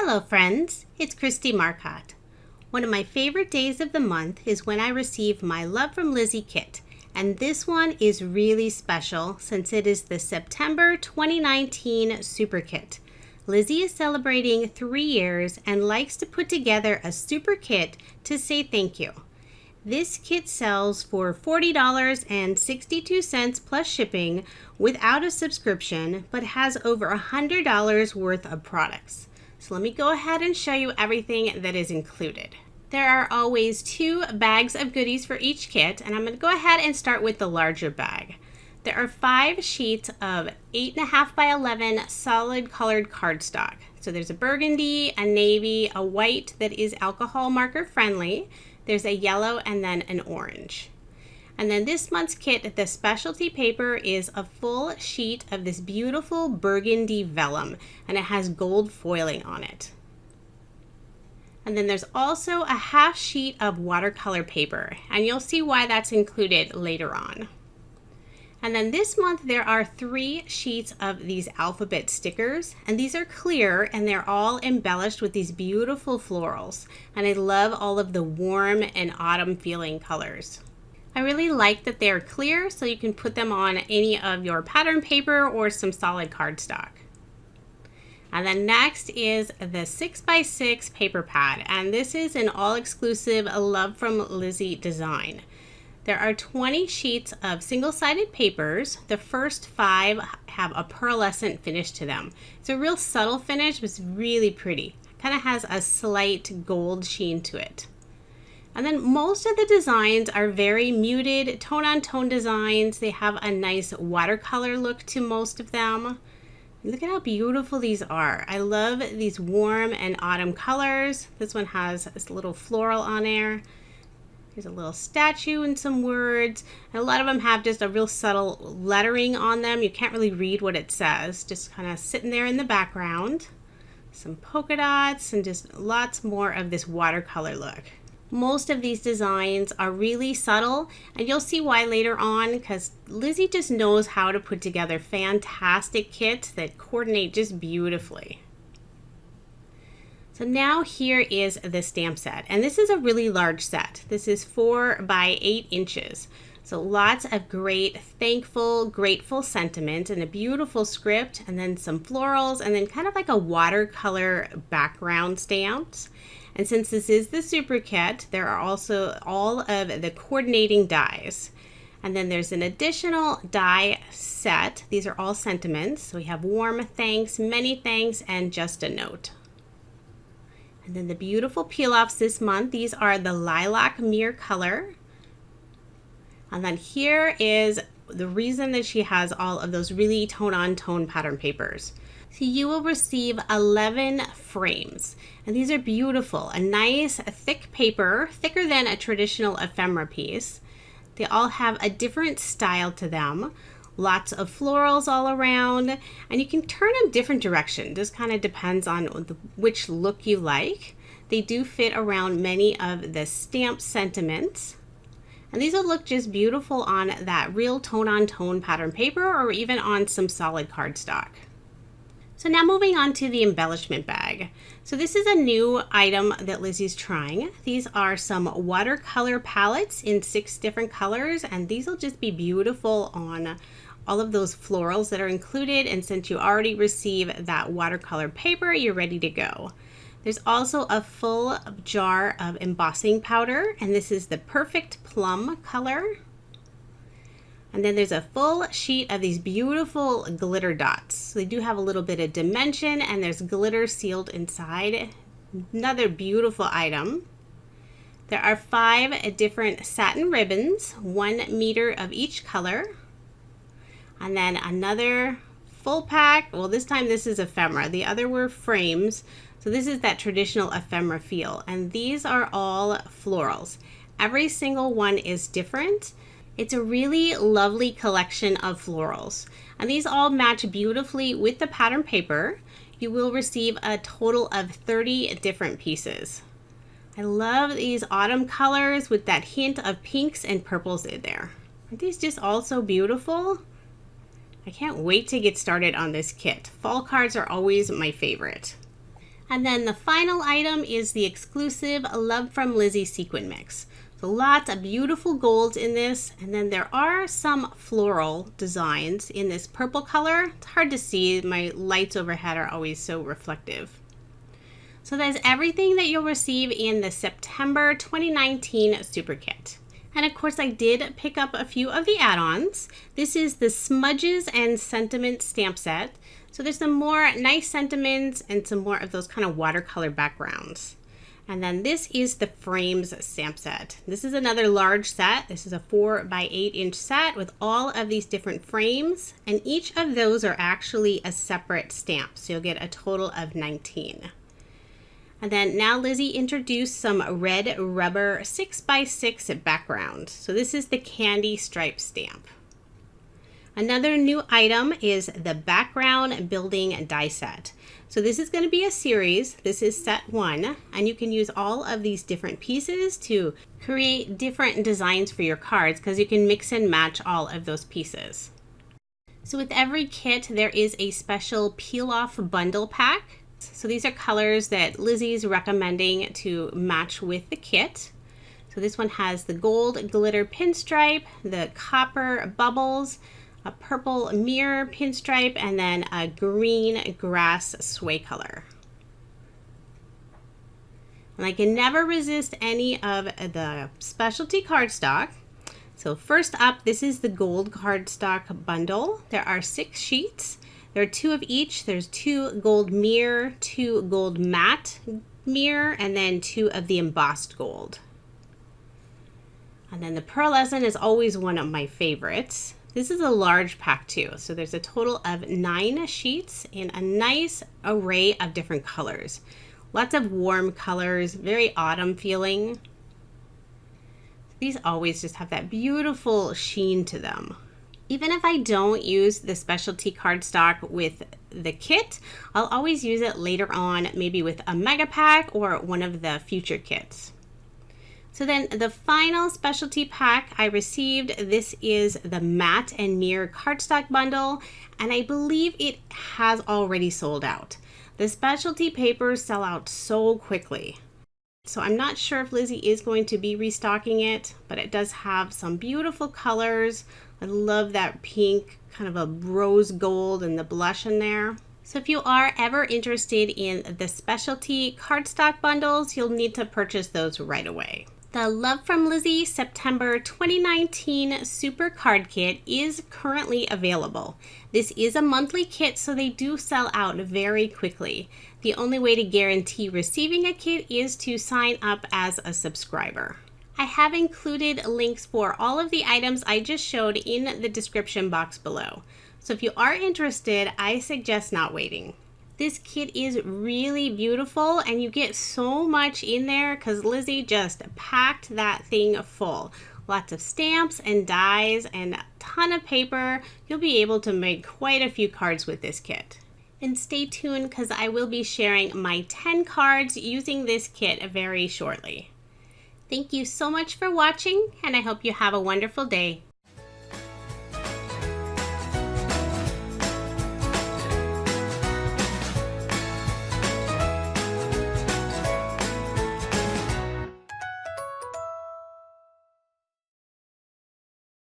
Hello friends, it's Kristie Marcotte. One of my favorite days of the month is when I receive my Love From Lizi kit, and this one is really special since it is the September 2019 Super Kit. Lizi is celebrating 3 years and likes to put together a super kit to say thank you. This kit sells for $40.62 plus shipping without a subscription, but has over $100 worth of products. So let me go ahead and show you everything that is included. There are always 2 bags of goodies for each kit, and I'm going to go ahead and start with the larger bag. There are 5 sheets of 8.5 by 11 solid colored cardstock. So there's a burgundy, a navy, a white that is alcohol marker friendly. There's a yellow and then an orange. And then this month's kit, the specialty paper is a full sheet of this beautiful burgundy vellum, and it has gold foiling on it. And then there's also a half sheet of watercolor paper, and you'll see why that's included later on. And then this month there are 3 sheets of these alphabet stickers, and these are clear and they're all embellished with these beautiful florals. And I love all of the warm and autumn feeling colors. I really like that they're clear, so you can put them on any of your pattern paper or some solid cardstock. And then next is the 6x6 paper pad, and this is an all-exclusive Love From Lizi design. There are 20 sheets of single-sided papers. The first 5 have a pearlescent finish to them. It's a real subtle finish, but it's really pretty. It kind of has a slight gold sheen to it. And then most of the designs are very muted, tone-on-tone designs. They have a nice watercolor look to most of them. Look at how beautiful these are. I love these warm and autumn colors. This one has this little floral on there. There's a little statue and some words. And a lot of them have just a real subtle lettering on them. You can't really read what it says, just kind of sitting there in the background. Some polka dots and just lots more of this watercolor look. Most of these designs are really subtle, and you'll see why later on, because Lizi just knows how to put together fantastic kits that coordinate just beautifully. So now here is the stamp set, and this is a really large set. This is 4 by 8 inches. So lots of great, thankful, grateful sentiment and a beautiful script, and then some florals, and then kind of like a watercolor background stamps. And since this is the super kit, there are also all of the coordinating dies. And then there's an additional die set. These are all sentiments. So we have warm thanks, many thanks, and just a note. And then the beautiful peel-offs this month. These are the lilac mirror color. And then here is the reason that she has all of those really tone-on-tone pattern papers. So you will receive 11 frames, and these are beautiful. A nice thick paper, thicker than a traditional ephemera piece. They all have a different style to them. Lots of florals all around, and you can turn them different directions. Just kind of depends on which look you like. They do fit around many of the stamp sentiments. And these will look just beautiful on that real tone-on-tone pattern paper or even on some solid cardstock. So now moving on to the embellishment bag. So this is a new item that Lizi's trying. These are some watercolor palettes in 6 different colors, and these will just be beautiful on all of those florals that are included. And since you already receive that watercolor paper, you're ready to go. There's also a full jar of embossing powder, and this is the Perfect Plum color. And then there's a full sheet of these beautiful glitter dots. So they do have a little bit of dimension, and there's glitter sealed inside. Another beautiful item. There are 5 different satin ribbons, 1 meter of each color. And then another full pack. Well, this time this is ephemera. The other were frames. So this is that traditional ephemera feel. And these are all florals. Every single one is different. It's a really lovely collection of florals, and these all match beautifully with the pattern paper. You will receive a total of 30 different pieces. I love these autumn colors with that hint of pinks and purples in there. Aren't these just all so beautiful? I can't wait to get started on this kit. Fall cards are always my favorite. And then the final item is the exclusive Love From Lizi sequin mix. So lots of beautiful golds in this, and then there are some floral designs in this purple color. It's hard to see, my lights overhead are always so reflective. So that's everything that you'll receive in the September 2019 Super Kit. And of course I did pick up a few of the add-ons. This is the Smudges and Sentiment stamp set. So there's some more nice sentiments and some more of those kind of watercolor backgrounds. And then this is the Frames stamp set. This is another large set. This is a 4 by 8 inch set with all of these different frames, and each of those are actually a separate stamp. So you'll get a total of 19. And then now Lizi introduced some red rubber 6 by 6 background. So this is the Candy Stripe stamp. Another new item is the background building die set. So this is going to be a series. This is set 1, and you can use all of these different pieces to create different designs for your cards, because you can mix and match all of those pieces. So with every kit there is a special peel off bundle pack. So these are colors that Lizi's recommending to match with the kit. So this one has the gold glitter pinstripe, the copper bubbles, a purple mirror pinstripe, and then a green grass sway color. And I can never resist any of the specialty cardstock. So first up, this is the gold cardstock bundle. There are 6 sheets. There are 2 of each. There's 2 gold mirror, 2 gold matte mirror, and then 2 of the embossed gold. And then the pearlescent is always one of my favorites. This is a large pack too, so there's a total of 9 sheets in a nice array of different colors. Lots of warm colors, very autumn feeling. These always just have that beautiful sheen to them. Even if I don't use the specialty cardstock with the kit, I'll always use it later on, maybe with a mega pack or one of the future kits. So then the final specialty pack I received, this is the matte and mirror cardstock bundle, and I believe it has already sold out. The specialty papers sell out so quickly. So I'm not sure if Lizi is going to be restocking it, but it does have some beautiful colors. I love that pink, kind of a rose gold, and the blush in there. So if you are ever interested in the specialty cardstock bundles, you'll need to purchase those right away. The Love From Lizi September 2019 Super Card Kit is currently available. This is a monthly kit, so they do sell out very quickly. The only way to guarantee receiving a kit is to sign up as a subscriber. I have included links for all of the items I just showed in the description box below. So if you are interested, I suggest not waiting. This kit is really beautiful, and you get so much in there because Lizi just packed that thing full. Lots of stamps and dies and a ton of paper. You'll be able to make quite a few cards with this kit. And stay tuned because I will be sharing my 10 cards using this kit very shortly. Thank you so much for watching, and I hope you have a wonderful day.